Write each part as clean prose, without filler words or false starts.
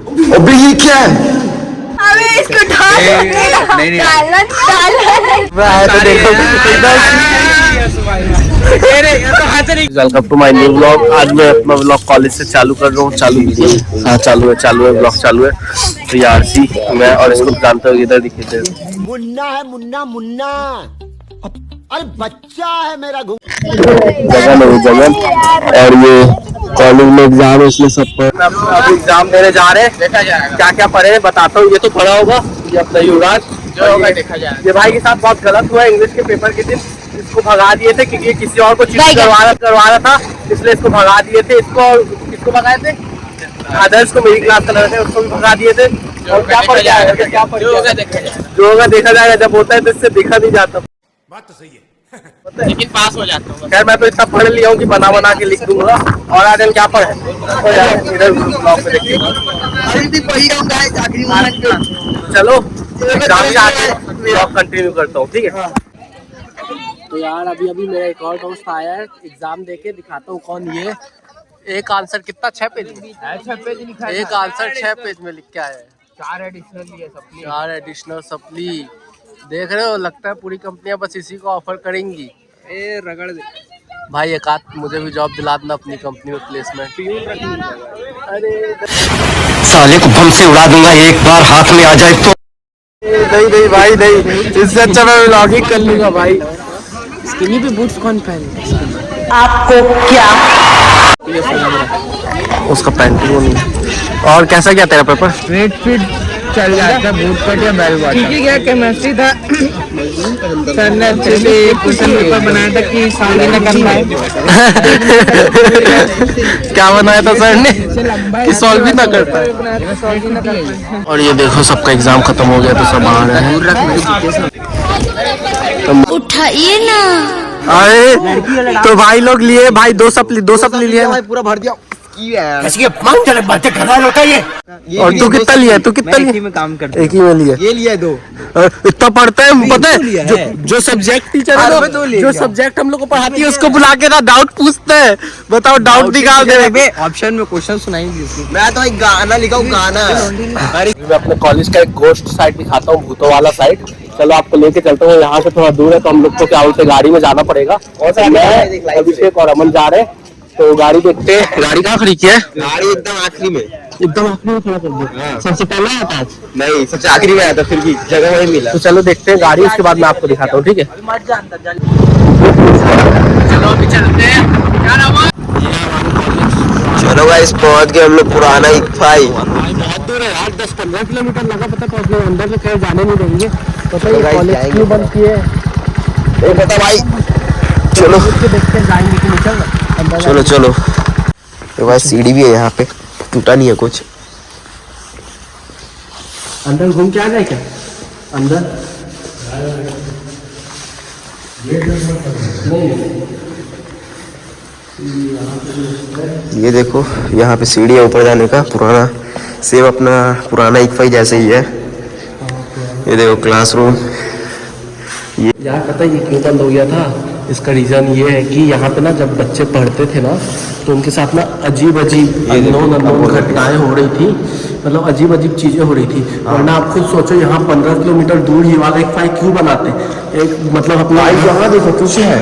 अबे ये क्या है? अबे इसको welcome to my new vlog. आज मैं अपना व्लॉग कॉलेज से चालू कर रहा हूँ। हाँ चालू है व्लॉग चालू है। तो यार सी मैं और इसको जानते हो, इधर दिखे थे। मुन्ना है मुन्ना अरे बच्चा है मेरा जगन और ये कॉलेज में एग्जाम है, इसलिए सब पर अब एग्जाम देने जा रहे हैं। क्या क्या पढ़े हैं बताता हूँ। ये तो पढ़ा होगा, ये अपना युवराज जो होगा देखा जाए। ये भाई के साथ बहुत गलत हुआ इंग्लिश के पेपर के दिन। इसको भगा दिए थे क्योंकि किसी और को चीटिंग करवाना था, इसलिए इसको भगा दिए थे। इसको भगाए थे आदर्श को, मेरी क्लास का लड़का है, उसको भी भगा दिए थे। और क्या पढ़ जाएगा, क्या पढ़ जो होगा देखा जाएगा। जब होता है तो इससे देखा नहीं जाता। बात तो सही है लेकिन पास हो जाता हूँ। खैर मैं तो इतना पढ़ लिया हूँ कि बना के लिख दूंगा। और आदम क्या पढ़े इधर ब्लॉग में देखिए। चलो एग्जाम से आके ब्लॉग कंटिन्यू करता हूँ, ठीक है। तो यार अभी मेरा एक और दोस्त आया है, एग्जाम देके दिखाता हूँ कौन ये। एक आंसर कितना 6 पेज में? 6 पेज लिखा है। एक आंसर 6 पेज में लिख के आया है। 4 एडिशनल सप्ली। देख रहे हो, लगता है पूरी कंपनियां बस इसी को ऑफर करेंगी। रगड़ दे भाई, एक आध मुझे भी जॉब दिला देना अपनी कंपनी में प्लेसमेंट। अरे साले को बम से उड़ा दूंगा एक बार हाथ में आ जाए तो। नहीं भाई नहीं, इससे अच्छा मैं व्लॉगिंग कर लूंगा भाई। स्किनी पे बूट्स कौन पहनता है? आपको क्या उसका पैंट वो नहीं। और कैसा क्या तेरा पेपर? स्ट्रेट फिट चल जाता, बूट कट या बेल बॉटम। ठीक है, क्या केमिस्ट्री था। सर ने अच्छे से क्वेश्चन पेपर बनाया था कि सामने न करना है। क्या बनाया था सर ने कि सॉल्व भी ना करता है। और ये देखो सबका एग्जाम खत्म हो गया तो सब आ रहे हैं। उठाइए ना। अरे तो भाई लोग लिए भाई दो सप्ली लिए पूरा भर दिया। बातें कर रहा है लड़का ये। और तू कितना लिया? तू कितना लिया? में काम करता एक ही में लिया। ये लिया 2। इतना पढ़ते हैं पता है। जो सब्जेक्ट टीचर है जो सब्जेक्ट हम लोग को पढ़ाती है उसको बुला के ना डाउट पूछते हैं। बताओ डाउट निकाल दे। ऑप्शन में क्वेश्चन सुनाएंगे। मैं तो एक गाना लिखा हूँ गाना। मैं अपने कॉलेज का एक गोस्ट साइड दिखाता हूँ, भूतों वाला साइड। चलो आपको लेके चलता हूँ। यहाँ से थोड़ा दूर है तो हम लोग को क्या बोलते गाड़ी में जाना पड़ेगा। और मैं अभिषेक और अमन जा रहे हैं तो गाड़ी देखते हैं। गाड़ी कहाँ खड़ी की है? गाड़ी एकदम आखिरी में, एकदम आखिरी में खड़ा कर दो। सबसे पहले आया था? नहीं सबसे आखिरी में आया था, फिर भी जगह वही मिला। तो चलो देखते हैं गाड़ी, उसके बाद मैं आपको दिखाता हूँ, ठीक है। चलो अभी चलते हैं। चलो गाइस पहुंच गए हम लोग पुराना इक्फाई। बहुत दूर है यार, 10-15 किलोमीटर लगा पता पहुंचने। अंदर से कहीं जाने नहीं देंगे। पता है कॉलेज क्यों बंद किए? पता भाई। चलो देखते जाएंगे कि नहीं। चलो चलो। तो भाई सीढ़ी भी है यहाँ पे, टूटा नहीं है कुछ। अंदर घूम के आ जाए क्या? अंदर ये देखो यहाँ पे सीढ़ी है ऊपर जाने का, पुराना सेम अपना पुराना इक्फाई जैसे ही है। ये देखो क्लासरूम। ये यार पता है ये क्यों बंद हो गया था? इसका रीज़न ये है कि यहाँ पे ना जब बच्चे पढ़ते थे ना तो उनके साथ ना अजीब अननोन घटनाएं हो रही थी। मतलब अजीब चीज़ें हो रही थी। वरना आप खुद सोचो यहाँ 15 किलोमीटर दूर ये वाला एक फाइल क्यों बनाते? एक मतलब अपना यहाँ देखो कुछ है।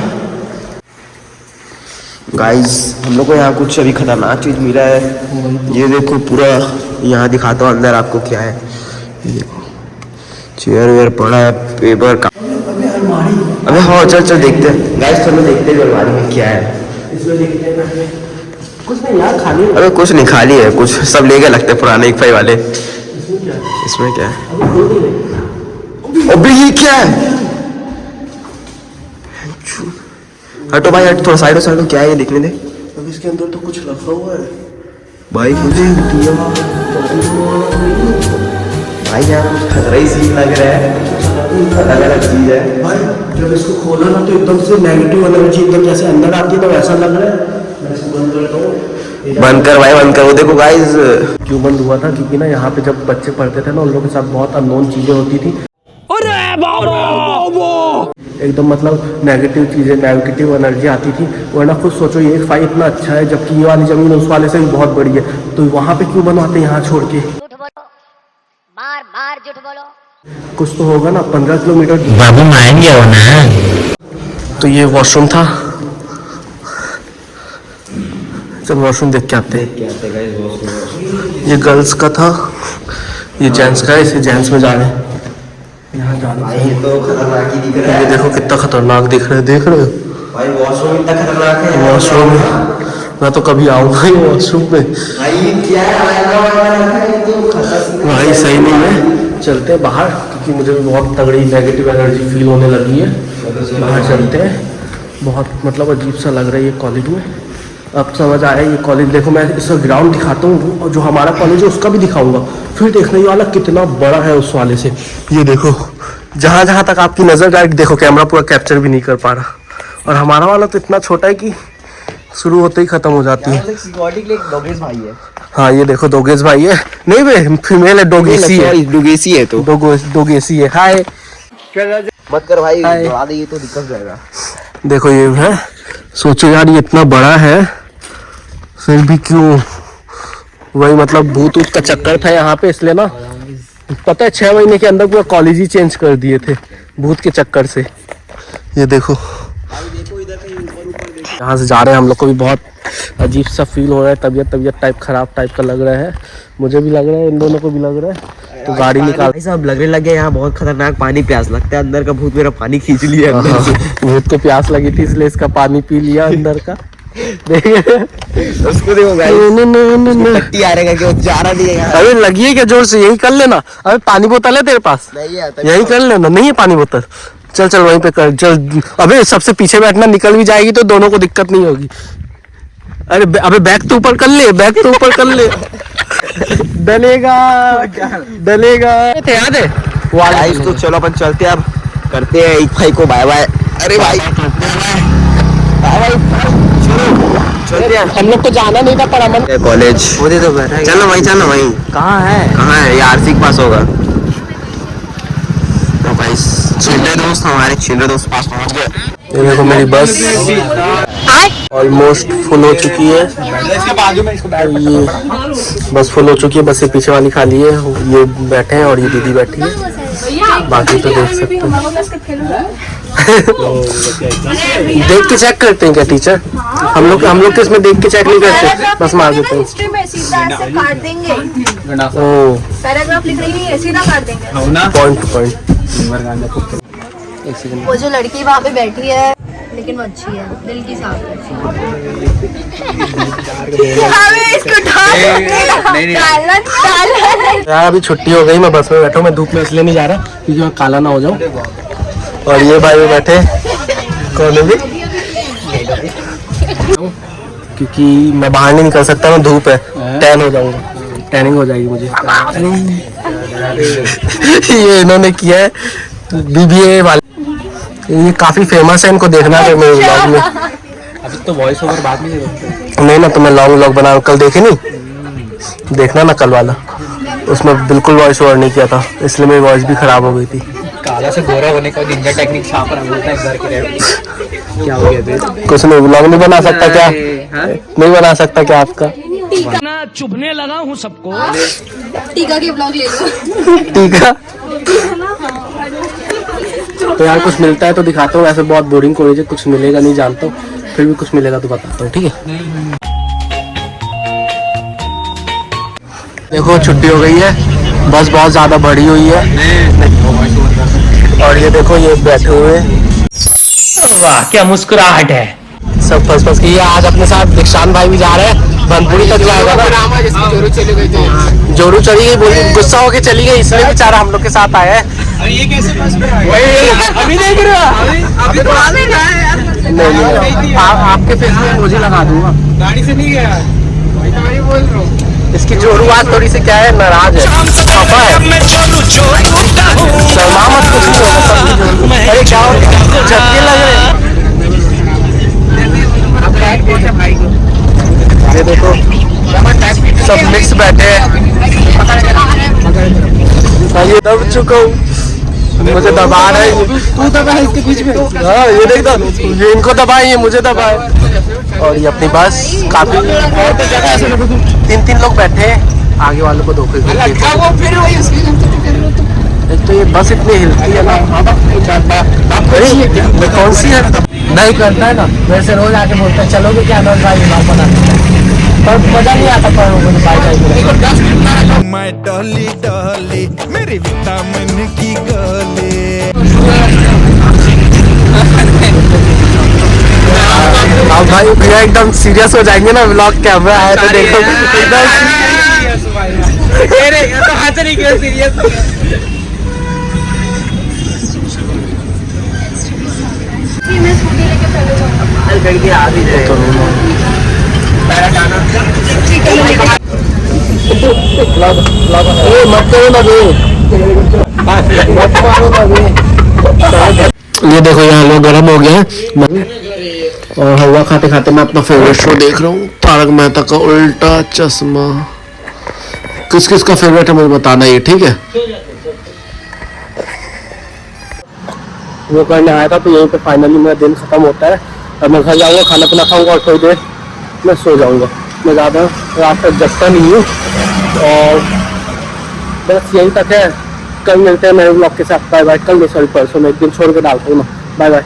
गाइस हम लोग को यहाँ कुछ अभी खतरनाक चीज़ मिला है। ये देखो पूरा यहाँ दिखाता हूँ अंदर आपको क्या है। ये देखो चेयर वेयर पड़ा है, पेपर का। अबे हाँ चल देखते हैं गाइस, चलो देखते हैं अलमारी में क्या है। इसमें देखते हैं कुछ नहीं यार, खाली। अबे कुछ नहीं, खाली है। कुछ सब ले गए लगते हैं पुराने इक्फाई वाले। इसमें क्या है? अबे ये क्या है? हटो भाई हट, थोड़ा साइड हो। क्या है ये देखने दे। अब इसके अंदर तो कुछ रखा हुआ है भाई। कुछ भाई यहाँ कुछ खतरा ही सीन लग रहा है, अलग चीज है भाई। जब इसको खोला ना तो एकदम से नेगेटिव एनर्जी एकदम जैसे अंदर आती है, तो वैसा लग रहा है। मैं इसको बंद करता हूँ। बंद कर भाई बंद कर। वो देखो गाइस क्यों बंद हुआ था? क्योंकि ना यहाँ पे जब बच्चे पढ़ते थे ना उन लोगों के साथ बहुत अननोन चीजें होती थी। एकदम मतलब नेगेटिव एनर्जी आती थी। वरना खुद सोचो ये एक फाइल इतना अच्छा है, जबकि ये वाली जमीन उस वाले से भी बहुत बड़ी है। तो वहाँ पे क्यों बनवाते यहाँ छोड़ के? बार झूठ बोलो। कुछ तो होगा ना, 15 किलोमीटर। बाबू मान गया हो ना। तो ये वॉशरूम था, चल वॉशरूम देख के आते हैं। ये गर्ल्स का था, ये जेंट्स का है, इसे जेंट्स में जा रहे हैं। यहाँ जा रहे हैं तो खतरनाक ही दिख रहा है। ये देखो कितना खतरनाक दिख रहा है, देख रहे हो भाई? वॉशरूम इतना खतरनाक है। वॉशरूम मैं तो कभी आऊंगा ही वॉशरूम में भाई। क्या भाई सही नहीं है, चलते हैं बाहर क्योंकि मुझे भी बहुत तगड़ी नेगेटिव एनर्जी फील होने लगी है। बाहर चलते हैं, बहुत मतलब अजीब सा लग रहा है ये कॉलेज में। अब समझ आया ये कॉलेज, देखो मैं इसका ग्राउंड दिखाता हूँ और जो हमारा कॉलेज है उसका भी दिखाऊंगा, फिर देखना ये वाला कितना बड़ा है उस वाले से। ये देखो जहाँ जहाँ तक आपकी नज़र जाए, देखो कैमरा पूरा कैप्चर भी नहीं कर पा रहा, और हमारा वाला तो इतना छोटा है कि शुरू होते ही खत्म हो जाती है। डोगेश भाई है। हाँ ये देखो डोगेश भाई है, नहीं बे फीमेल है, डोगेसी है। डोगेसी है तो डोगेसी है। हाय मत कर भाई, दबा दे ये तो दिक्कत जाएगा। देखो ये है, सोचो यार ये इतना बड़ा है फिर भी क्यों, वही मतलब भूत ऊत का चक्कर था यहाँ पे, इसलिए ना पता है 6 महीने के अंदर पूरा कॉलेज ही चेंज कर दिए थे भूत के चक्कर से। ये देखो यहाँ से जा रहे हैं हम लोग को भी बहुत अजीब सा फील हो रहा है, तबीयत टाइप खराब टाइप का लग रहा है, मुझे भी लग रहा है, इन दोनों को भी लग रहा है। तो गाड़ी निकाल, सब लगने लगे यहाँ बहुत खतरनाक पानी प्यास लगता है, अंदर का भूत मेरा पानी खींच लिया अंदर से। भूत को प्यास लगी थी इसलिए इसका पानी पी लिया अंदर का। उसको देखो पट्टी आ रहेगा कि वो जा रहा नहीं है। अरे लगी है क्या जोर से, यही कर लेना। अबे पानी बोतल है तेरे पास? नहीं है यही कर लेना। नहीं है पानी बोतल, चल चल वहीं पे कर चल। अबे सबसे पीछे बैठना, निकल भी जाएगी तो दोनों को दिक्कत नहीं होगी। अरे अबे बैग तो ऊपर कर ले, बैग तो ऊपर कर ले। डलेगा डलेगा। याद है गाइस, तो चलो अपन चलते हैं, अब करते हैं एक भाई को बाय बाय। अरे भाई बाय बाय, चलते हैं। हम लोग को जाना नहीं था पर अमन कॉलेज मुझे तो बैठा है। चलो वहीं। कहाँ है ये आरसी के पास होगा। तो भाई छिंदे दोस्त पास पहुंच गए। ये देखो मेरी बस ऑलमोस्ट फुल हो चुकी है। ये बस फुल हो चुकी है, बस ये पीछे वाली खाली है। ये बैठे हैं और ये दीदी बैठी है, बाकी तो देख सकते हैं। देख के चेक करते हैं क्या टीचर? हम लोग तो इसमें देख के चेक नहीं करते, बस मार देते हैं। हिस्ट्री में सीधा ऐसे काट देंगे, ओह पैराग्राफ लिख रही है सीधा काट देंगे। Point two point. वो जो लड़की वहाँ पे बैठी है लेकिन वो अच्छी है, दिल की साफ यार अभी छुट्टी हो गई, मैं बस में बैठा हूँ। मैं धूप में इसलिए नहीं जा रहा क्योंकि मैं काला ना हो जाऊँ। और ये भाई वो बैठे कौन भी, क्योंकि मैं बाहर नहीं निकल सकता ना, धूप है, टैन हो जाऊंगा, टैनिंग हो जाएगी मुझे। ये इन्होंने किया है BBA वाले, ये काफी फेमस है, इनको देखना है मेरे व्लॉग में। अभी तो वॉइस ओवर बाद में नहीं ना, तो मैं लॉन्ग व्लॉग बना, कल देखे नहीं, देखना ना कल वाला, उसमें बिल्कुल वॉइस ओवर नहीं किया था, इसलिए मेरी वॉइस भी खराब हो गई थी। काला से गोरा होने का निंजा टेक्निक छाप रहा बोलता है घर के। क्या हो गया? कुछ नहीं, व्लॉग नहीं बना सकता क्या? नहीं बना सकता क्या आपका? चुभने लगा हूँ सबको। टीका के ब्लॉग ले लो। टीका तो यार कुछ मिलता है तो दिखाता हूँ, ऐसे बहुत बोरिंग कॉलेज है, कुछ मिलेगा नहीं जानता हूँ, फिर भी कुछ मिलेगा तो बताता हूँ, ठीक है? देखो छुट्टी हो गई है, बस बहुत ज्यादा बड़ी हुई है, और ये देखो ये बैठे हुए हैं। वाह क्या मुस्कुराहट है। सब फंस के। ये आज अपने साथ दीक्षांत भाई भी जा रहे हैं, बनपुरी तक जाएगा ना। जोरू चली गई, बोली गुस्सा होके चली गई, इसलिए बेचारा हम लोग के साथ आया है। ये कैसे पास में अभी देख रहे हो? नहीं, आपके फेस में मुझे लगा दूंगा। गाड़ी से नहीं गया, मैं बोल रहा हूँ। इसकी जोरू आज थोड़ी सी क्या है, नाराज है, पापा है। शर्मा मत, कुछ नहीं होगा। अरे क्या हो गया, झटके लग रहे। ये देखो सब मिक्स बैठे हैं, ये दब चुका हूँ, मुझे दबा रहे हैं। तू दबा है इसके बीच में। हाँ ये देख दो, ये इनको दबाए, ये मुझे दबाए। और ये अपनी बस काफी 3 लोग बैठे हैं, आगे वालों को धोखे देते हैं। वो फिर वही उसकी एक तो ये बस इतनी हिलती है ना, अरे ये कौन सी है, नहीं करता है ना वैसे रोज आके बोलते हैं चलोगे क्या ना भाई व्लॉग बनाते हैं, पर मजा नहीं आता पर मुझे बाय बाय मैं डॉली डॉली मेरी विटामिन की गोली। अब भाई भैया एकदम सीरियस हो जाएंगे ना, व्लॉग कैमरा आया तो देखो एकदम सीरियस मैं स्कूटी लेके चले जाऊंगा। आ भी जाए मत करो ना ये देखो यहाँ लोग गर्म हो गए हैं और हलवा खाते खाते मैं अपना फेवरेट शो देख रहा हूँ, तारक मेहता का उल्टा चश्मा। किस किस का फेवरेट है मुझे बताना ये, ठीक है। वो करने आया था तो यहीं पे फाइनली मेरा दिन खत्म होता है। अब मैं घर जाऊँगा, खाना पीना खाऊंगा और थोड़ी देर मैं सो जाऊँगा। मैं ज़्यादा रात तक जगता नहीं हूँ और बस यहीं तक है। कल मिलते हैं नए ब्लॉग के साथ। Bye bye. कल नहीं सॉरी परसों में एक दिन छोड़ के डालता हूँ ना। Bye bye.